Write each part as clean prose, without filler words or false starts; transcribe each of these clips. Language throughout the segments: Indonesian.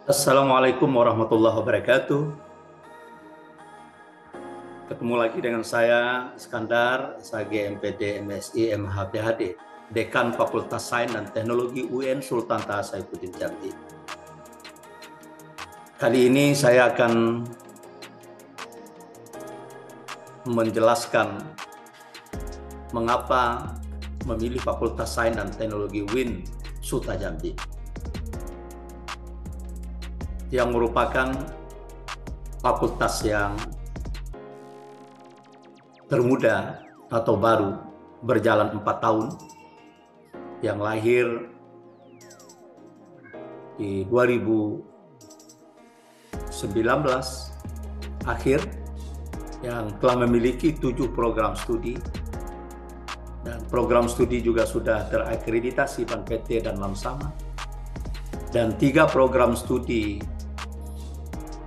Assalamualaikum warahmatullahi wabarakatuh. Ketemu lagi dengan saya, Iskandar, SAG MPD MSI MHPHD, Dekan Fakultas Sains dan Teknologi UN Sultan Taha Saifuddin Jambi. Kali ini saya akan menjelaskan mengapa memilih Fakultas Sains dan Teknologi UIN Suta Jambi, yang merupakan fakultas yang termuda atau baru, berjalan 4 tahun, yang lahir di 2019 akhir, yang telah memiliki 7 program studi, dan program studi juga sudah terakreditasi PAN-PT dan Lamsama, dan 3 program studi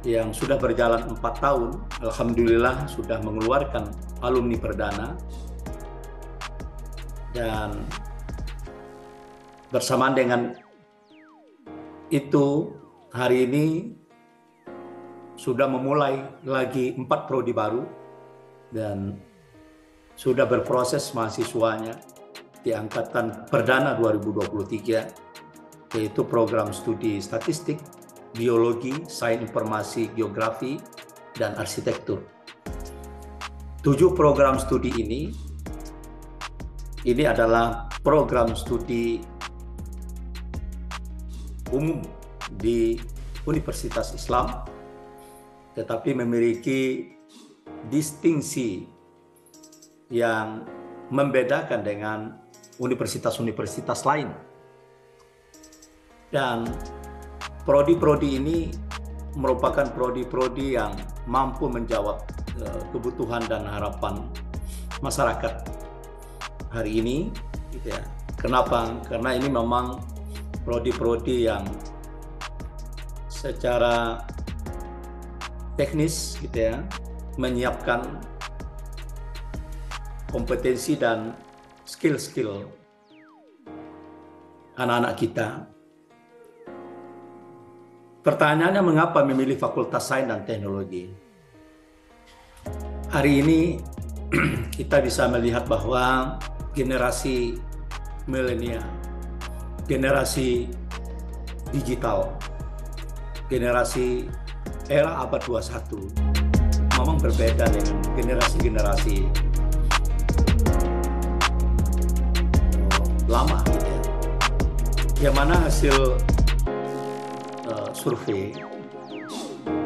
yang sudah berjalan 4 tahun, alhamdulillah sudah mengeluarkan alumni perdana. Dan bersamaan dengan itu, hari ini sudah memulai lagi 4 prodi baru dan sudah berproses mahasiswanya di angkatan perdana 2023, yaitu program studi statistik, biologi, sains informasi, geografi, dan arsitektur. 7 program studi ini adalah program studi umum di Universitas Islam, tetapi memiliki distingsi yang membedakan dengan universitas-universitas lain. Dan prodi-prodi ini merupakan prodi-prodi yang mampu menjawab kebutuhan dan harapan masyarakat hari ini, gitu ya. Kenapa? Karena ini memang prodi-prodi yang secara teknis, gitu ya, menyiapkan kompetensi dan skill-skill anak-anak kita. Pertanyaannya, mengapa memilih Fakultas Sains dan Teknologi? Hari ini kita bisa melihat bahwa generasi milenial, generasi digital, generasi era abad 21 memang berbeda dengan generasi-generasi lama, gitu ya. Yang mana hasil survei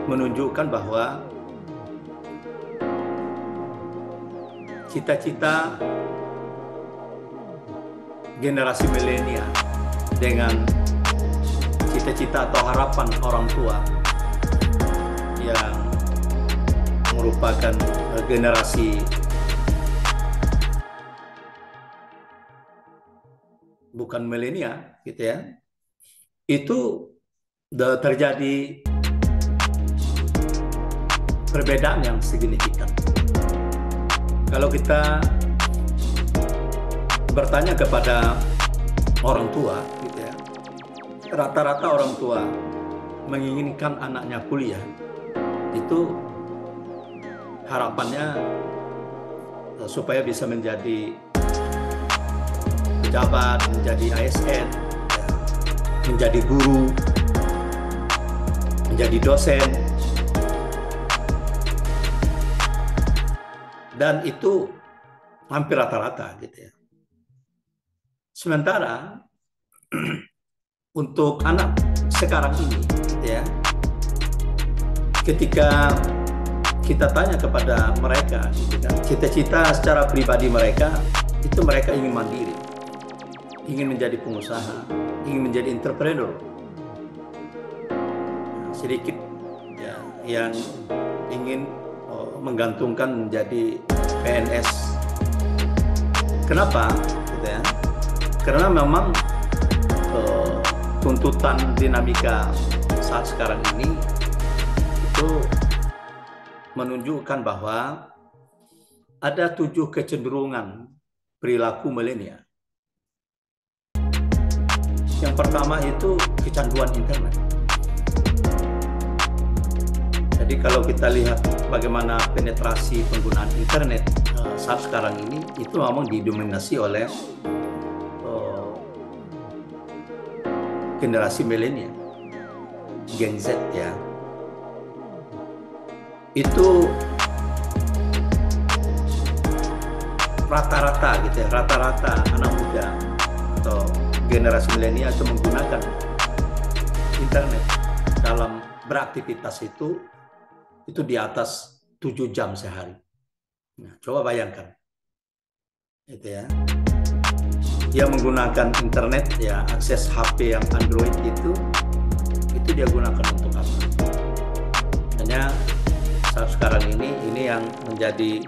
menunjukkan bahwa cita-cita generasi milenial dengan cita-cita atau harapan orang tua yang merupakan generasi bukan milenial, gitu ya, itu terjadi perbedaan yang signifikan. Kalau kita bertanya kepada orang tua, gitu ya, rata-rata orang tua menginginkan anaknya kuliah, itu harapannya supaya bisa menjadi pejabat, menjadi ASN, menjadi guru, menjadi dosen, dan itu hampir rata-rata, gitu ya. Sementara untuk anak sekarang ini, gitu ya, ketika kita tanya kepada mereka, gitu kan, cita-cita secara pribadi mereka itu mereka ingin mandiri, ingin menjadi pengusaha, ingin menjadi entrepreneur. Sedikit ya yang ingin menggantungkan menjadi PNS. Kenapa? Gitu ya. Karena memang tuntutan dinamika saat sekarang ini itu menunjukkan bahwa ada 7 kecenderungan perilaku milenial. Yang pertama itu kecanduan internet. Jadi kalau kita lihat bagaimana penetrasi penggunaan internet saat sekarang ini, itu memang didominasi oleh generasi milenial, Gen Z ya. Itu rata-rata gitu ya, rata-rata anak muda atau generasi milenial itu menggunakan internet dalam beraktivitas itu di atas 7 jam sehari. Nah, coba bayangkan. Itu ya. Dia menggunakan internet ya, akses HP yang Android itu dia gunakan untuk apa? Hanya saat sekarang ini yang menjadi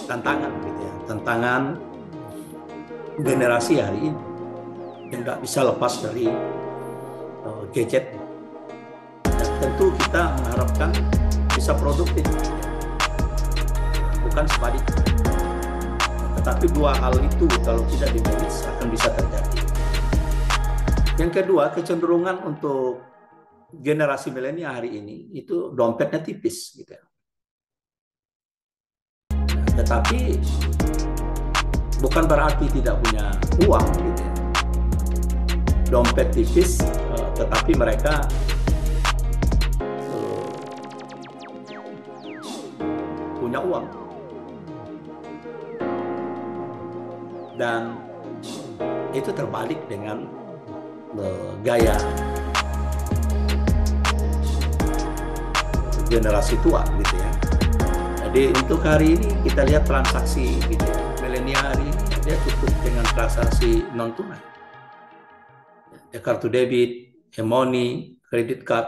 tantangan gitu ya. Tantangan generasi hari ini yang nggak bisa lepas dari gadget. Tentu kita mengharapkan bisa produktif, bukan sebaliknya. Tetapi dua hal itu kalau tidak dimanage akan bisa terjadi. Yang kedua, kecenderungan untuk generasi milenial hari ini itu dompetnya tipis, gitu. Nah, tetapi bukan berarti tidak punya uang, gitu. Dompet tipis, tetapi mereka punya uang, dan itu terbalik dengan gaya generasi tua gitu ya. Jadi untuk hari ini kita lihat transaksi gitu ya, milenial hari ini dia cukup dengan transaksi non tunai, ya, kartu debit, e-money, kredit card.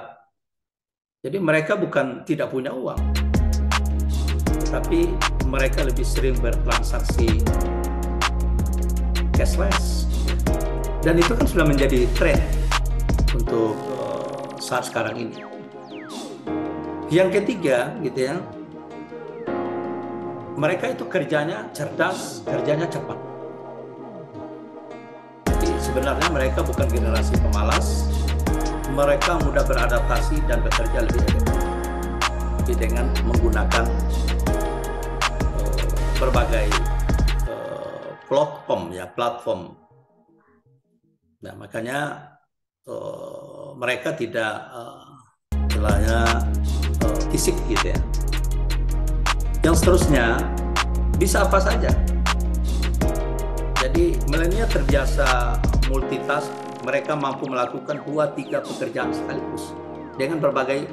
Jadi mereka bukan tidak punya uang, tapi mereka lebih sering bertransaksi cashless, dan itu kan sudah menjadi tren untuk saat sekarang ini. Yang ketiga gitu ya, mereka itu kerjanya cerdas, kerjanya cepat. Jadi sebenarnya mereka bukan generasi pemalas, mereka mudah beradaptasi dan bekerja lebih efektif dengan menggunakan berbagai platform. Nah, makanya mereka tidak fisik gitu ya. Yang seterusnya bisa apa saja. Jadi milenial terbiasa multitask, mereka mampu melakukan 2-3 pekerjaan sekaligus dengan berbagai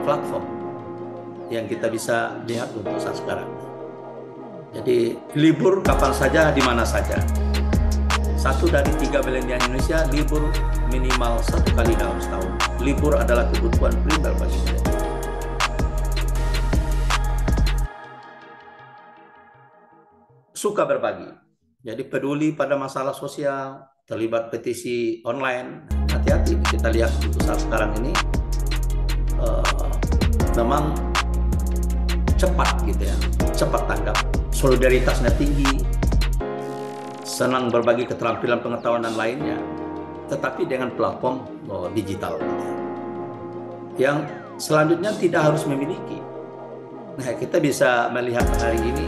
platform yang kita bisa lihat untuk saat sekarang. Jadi libur kapan saja, di mana saja. 1 dari 3 milenial Indonesia libur minimal 1 kali dalam setahun. Libur adalah kebutuhan primer bagi mereka. Suka berbagi, jadi peduli pada masalah sosial, terlibat petisi online. Hati-hati, kita lihat untuk saat sekarang ini memang cepat gitu ya, cepat tanggap, solidaritasnya tinggi, senang berbagi keterampilan, pengetahuan dan lainnya, tetapi dengan platform digital gitu ya. Yang selanjutnya tidak harus memiliki. Nah, kita bisa melihat hari ini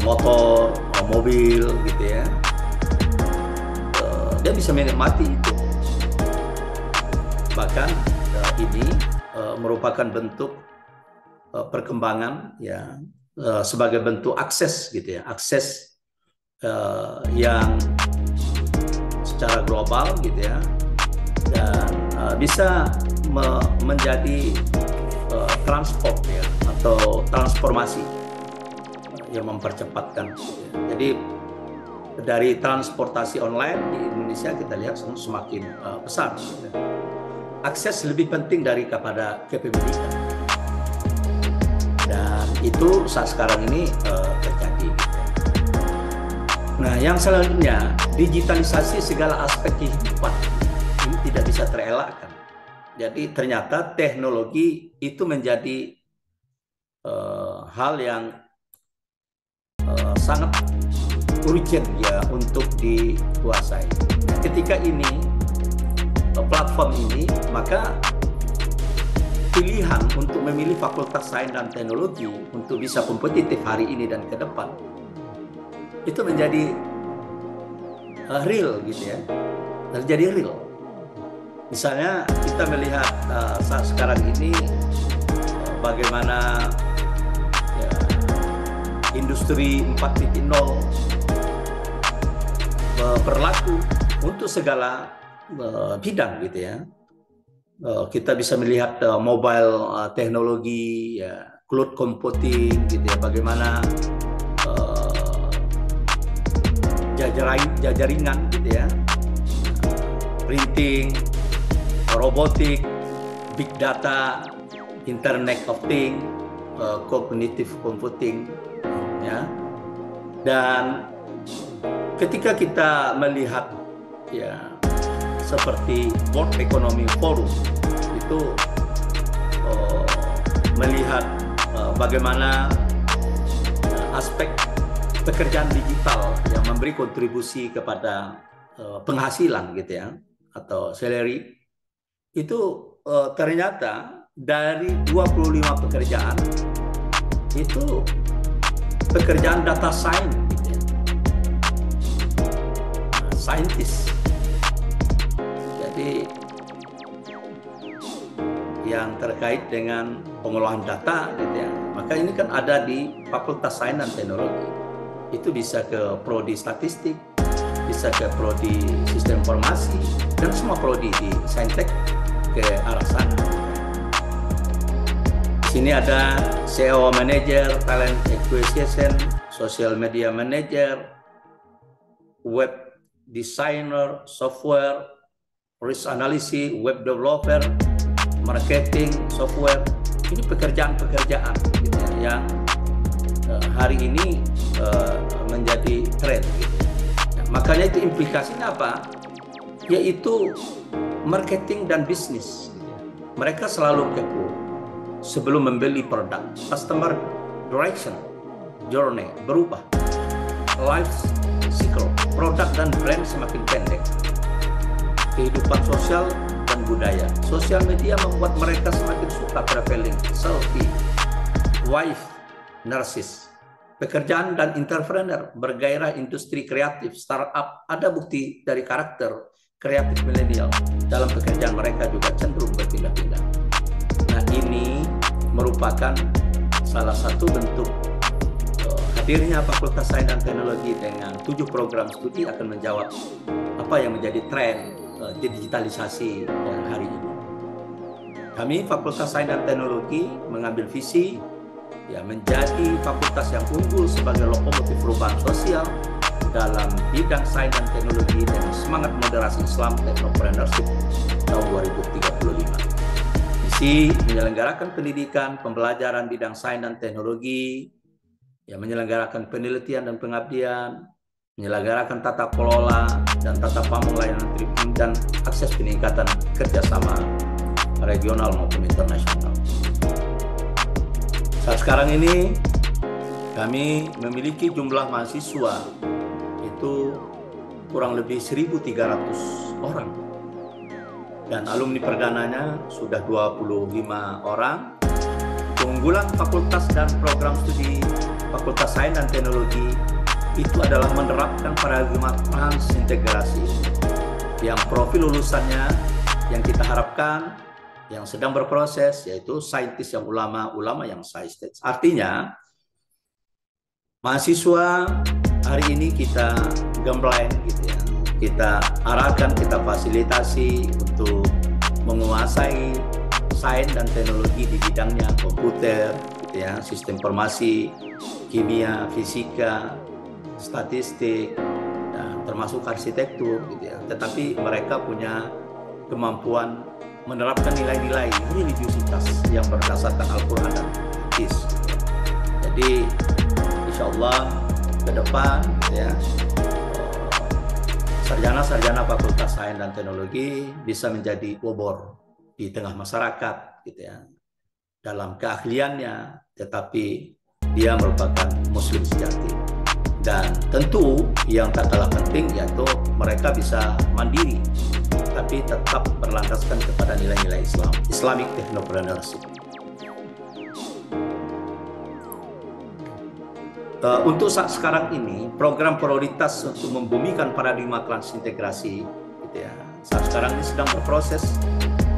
motor, mobil gitu ya, dia bisa menikmati itu. Bahkan ini merupakan bentuk perkembangan ya, sebagai bentuk akses gitu ya, akses yang secara global gitu ya, dan bisa menjadi transport ya, atau transformasi yang mempercepatkan. Jadi dari transportasi online di Indonesia kita lihat semakin besar. Akses lebih penting daripada kepemilikan, dan itu saat sekarang ini terjadi. Nah, yang selanjutnya, digitalisasi segala aspek kehidupan ini tidak bisa terelakkan. Jadi ternyata teknologi itu menjadi hal yang sangat urgent ya untuk dikuasai. Nah, ketika ini platform ini, maka pilihan untuk memilih Fakultas Sains dan Teknologi untuk bisa kompetitif hari ini dan ke depan itu menjadi real gitu ya, terjadi real. Misalnya kita melihat saat sekarang ini bagaimana ya, industri 4.0 berlaku untuk segala bidang gitu ya. Kita bisa melihat mobile teknologi, ya, cloud computing gitu ya, bagaimana jaringan gitu ya, printing, robotik, big data, internet of things, cognitive computing ya. Dan ketika kita melihat ya seperti World Economic Forum itu melihat bagaimana aspek pekerjaan digital yang memberi kontribusi kepada penghasilan gitu ya, atau salary itu ternyata dari 25 pekerjaan itu pekerjaan data science gitu ya. Scientist. Jadi yang terkait dengan pengolahan data gitu ya. Maka ini kan ada di Fakultas Sains dan Teknologi. Itu bisa ke prodi statistik, bisa ke prodi sistem informasi, dan semua prodi di Saintek ke arah sana. Di sini ada SEO Manager, Talent Acquisition, Social Media Manager, Web Designer, Software, Risk Analysis, Web Developer, Marketing, Software. Ini pekerjaan-pekerjaan gitu ya, yang hari ini menjadi tren gitu. Nah, makanya itu implikasinya apa? Yaitu marketing dan bisnis. Mereka selalu kepo sebelum membeli produk. Customer direction, journey berubah. Life cycle, produk dan brand semakin pendek. Kehidupan sosial dan budaya. Sosial media membuat mereka semakin suka traveling, selfie, wife, narsis. Pekerjaan dan entrepreneur, bergairah industri kreatif, startup. Ada bukti dari karakter kreatif milenial dalam pekerjaan mereka juga cenderung berpindah-pindah. Nah, ini merupakan salah satu bentuk hadirnya Fakultas Sains dan Teknologi dengan 7 program studi akan menjawab apa yang menjadi tren digitalisasi hari ini. Kami Fakultas Sains dan Teknologi mengambil visi ya menjadi fakultas yang unggul sebagai lokomotif perubahan sosial dalam bidang sains dan teknologi dengan semangat moderasi Islam Technopreneurship tahun 2035. Misi menyelenggarakan pendidikan, pembelajaran bidang sains dan teknologi, ya menyelenggarakan penelitian dan pengabdian, menyelenggarakan tata kelola dan tata pamong layanan tribun dan akses peningkatan kerjasama regional maupun internasional. Saat sekarang ini kami memiliki jumlah mahasiswa itu kurang lebih 1.300 orang dan alumni perdananya sudah 25 orang. Keunggulan fakultas dan program studi Fakultas Sains dan Teknologi itu adalah menerapkan paradigma transintegrasi yang profil lulusannya yang kita harapkan yang sedang berproses yaitu saintis yang ulama yang saintis. Artinya mahasiswa hari ini kita gembleng gitu ya. Kita arahkan, kita fasilitasi untuk menguasai sains dan teknologi di bidangnya komputer gitu ya, sistem informasi, kimia, fisika, statistik, dan termasuk arsitektur gitu ya. Tetapi mereka punya kemampuan menerapkan nilai-nilai religiusitas yang berdasarkan Al-Quran dan hadis. Jadi insya Allah ke depan gitu ya, sarjana-sarjana Fakultas Sains dan Teknologi bisa menjadi obor di tengah masyarakat gitu ya, dalam keahliannya, tetapi dia merupakan muslim sejati. Dan tentu yang tak kalah penting yaitu mereka bisa mandiri tapi tetap berlandaskan kepada nilai-nilai Islam, Islamic Technopreneurship. Untuk saat sekarang ini, program prioritas untuk membumikan paradigma transintegrasi, gitu ya, saat sekarang ini sedang berproses.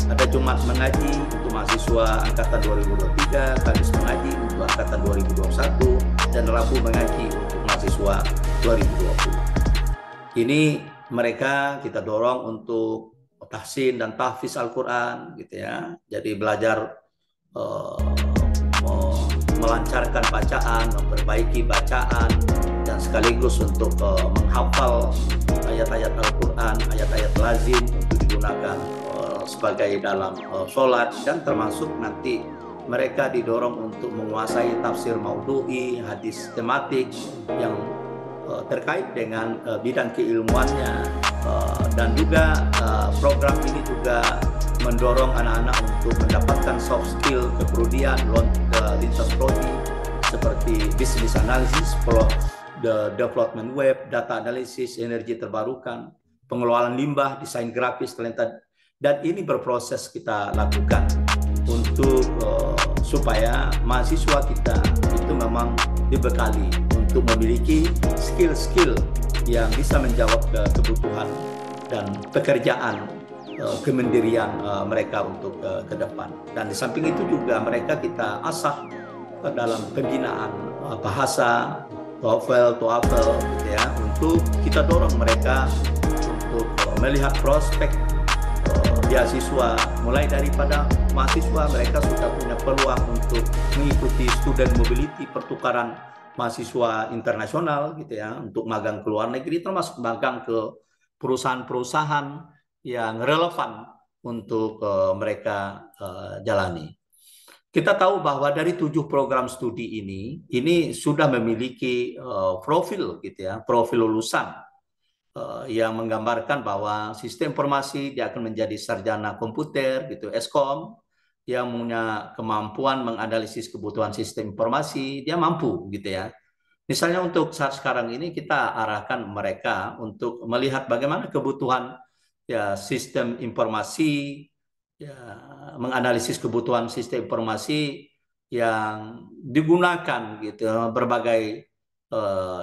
Ada Jumat mengaji untuk mahasiswa angkatan 2023, Kamis mengaji untuk angkatan 2021, dan Rabu mengaji untuk mahasiswa 2020. Ini mereka kita dorong untuk tahsin dan tahfiz Al-Quran, gitu ya. Jadi belajar melancarkan bacaan, memperbaiki bacaan, dan sekaligus untuk menghafal ayat-ayat Al-Quran, ayat-ayat lazim untuk digunakan sebagai dalam sholat, dan termasuk nanti mereka didorong untuk menguasai tafsir maudhu'i, hadis tematik yang terkait dengan bidang keilmuannya, dan juga program ini juga mendorong anak-anak untuk mendapatkan soft skill, keprodian, lintas prodi seperti business analysis, the development web, data analysis, energi terbarukan, pengelolaan limbah, desain grafis, talenta, dan ini berproses kita lakukan untuk supaya mahasiswa kita itu memang dibekali untuk memiliki skill-skill yang bisa menjawab kebutuhan dan pekerjaan kemandirian mereka untuk ke depan. Dan di samping itu juga mereka kita asah dalam pembinaan bahasa, TOEFL, gitu ya, untuk kita dorong mereka untuk melihat prospek beasiswa. Mulai daripada mahasiswa, mereka sudah punya peluang untuk mengikuti student mobility, pertukaran mahasiswa internasional, gitu ya, untuk magang ke luar negeri, termasuk magang ke perusahaan-perusahaan yang relevan untuk mereka jalani. Kita tahu bahwa dari 7 program studi ini sudah memiliki profil, gitu ya, profil lulusan yang menggambarkan bahwa sistem informasi dia akan menjadi sarjana komputer, gitu, Eskom, yang punya kemampuan menganalisis kebutuhan sistem informasi, dia mampu, gitu ya. Misalnya untuk saat sekarang ini kita arahkan mereka untuk melihat bagaimana kebutuhan ya sistem informasi, ya, menganalisis kebutuhan sistem informasi yang digunakan, gitu, berbagai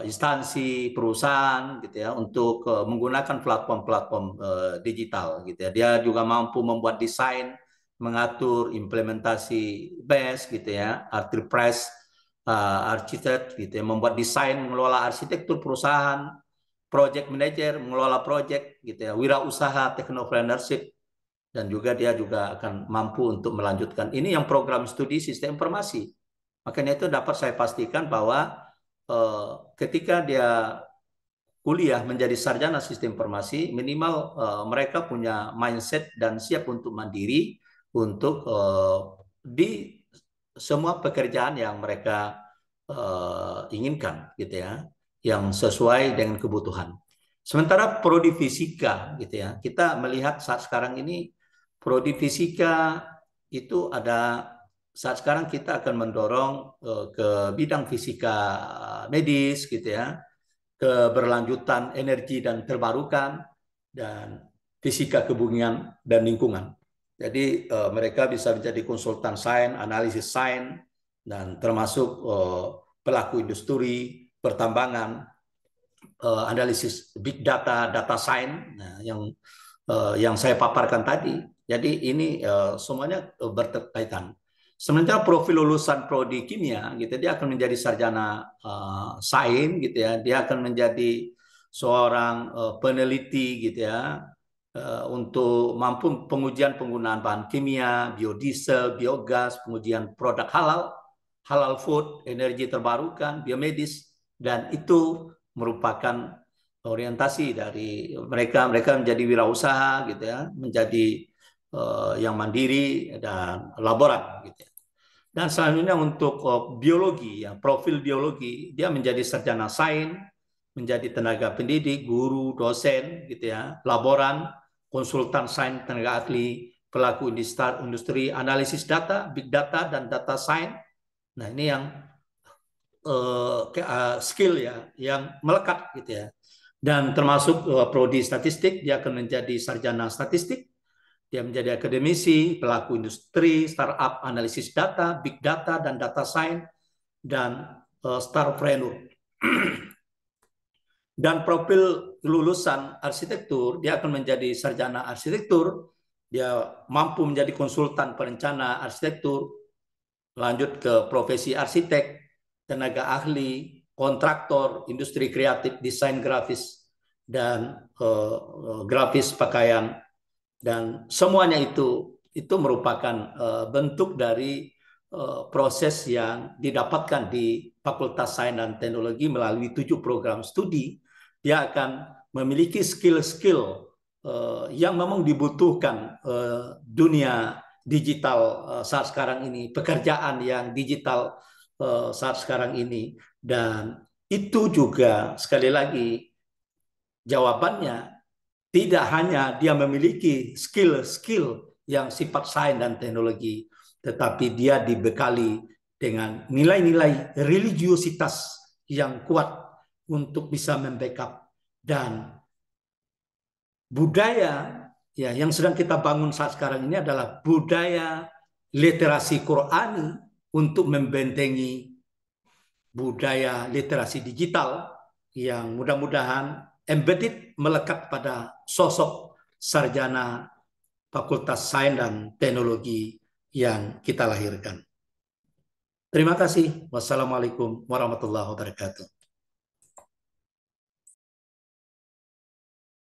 instansi perusahaan, gitu ya, untuk menggunakan platform-platform digital, gitu ya. Dia juga mampu membuat desain, mengatur implementasi BES, gitu ya, enterprise architect, gitu ya, membuat desain, mengelola arsitektur perusahaan, project manager, mengelola project, gitu ya, wirausaha, technopreneurship, dan juga dia juga akan mampu untuk melanjutkan. Ini yang program studi sistem informasi. Makanya itu dapat saya pastikan bahwa ketika dia kuliah menjadi sarjana sistem informasi, minimal mereka punya mindset dan siap untuk mandiri untuk di semua pekerjaan yang mereka inginkan, gitu ya, yang sesuai dengan kebutuhan. Sementara prodi fisika, gitu ya, kita melihat saat sekarang ini prodi fisika itu ada, saat sekarang kita akan mendorong ke bidang fisika medis, gitu ya, keberlanjutan energi dan terbarukan, dan fisika kebumian dan lingkungan. Jadi mereka bisa menjadi konsultan sains, analisis sains, dan termasuk pelaku industri, pertambangan, analisis big data, data science, nah, yang saya paparkan tadi. Jadi ini semuanya berkaitan. Sementara profil lulusan prodi kimia, gitu, dia akan menjadi sarjana sains, gitu ya, dia akan menjadi seorang peneliti, gitu ya, untuk mampu pengujian penggunaan bahan kimia, biodiesel, biogas, pengujian produk halal, halal food, energi terbarukan, biomedis, dan itu merupakan orientasi dari mereka menjadi wirausaha, gitu ya, menjadi yang mandiri dan laboran, gitu ya. Dan selanjutnya untuk biologi, ya, profil biologi, dia menjadi sarjana sains, menjadi tenaga pendidik, guru, dosen, gitu ya, laboran, konsultan sains, tenaga ahli, pelaku industri, analisis data, big data, dan data science. Nah, ini yang skill ya, yang melekat, gitu ya. Dan termasuk prodi statistik, dia akan menjadi sarjana statistik, dia menjadi akademisi, pelaku industri, startup, analisis data, big data, dan data science, dan starpreneur. Dan profil lulusan arsitektur, dia akan menjadi sarjana arsitektur, dia mampu menjadi konsultan perencana arsitektur, lanjut ke profesi arsitek, tenaga ahli, kontraktor, industri kreatif, desain grafis, dan grafis pakaian, dan semuanya itu merupakan bentuk dari proses yang didapatkan di Fakultas Sains dan Teknologi melalui 7 program studi. Dia akan memiliki skill-skill yang memang dibutuhkan dunia digital saat sekarang ini, pekerjaan yang digital saat sekarang ini. Dan itu juga sekali lagi jawabannya tidak hanya dia memiliki skill-skill yang sifat sains dan teknologi, tetapi dia dibekali dengan nilai-nilai religiositas yang kuat untuk bisa membackup, dan budaya ya yang sedang kita bangun saat sekarang ini adalah budaya literasi Qurani untuk membentengi budaya literasi digital yang mudah-mudahan embedded melekat pada sosok sarjana Fakultas Sains dan Teknologi yang kita lahirkan. Terima kasih. Wassalamualaikum warahmatullahi wabarakatuh.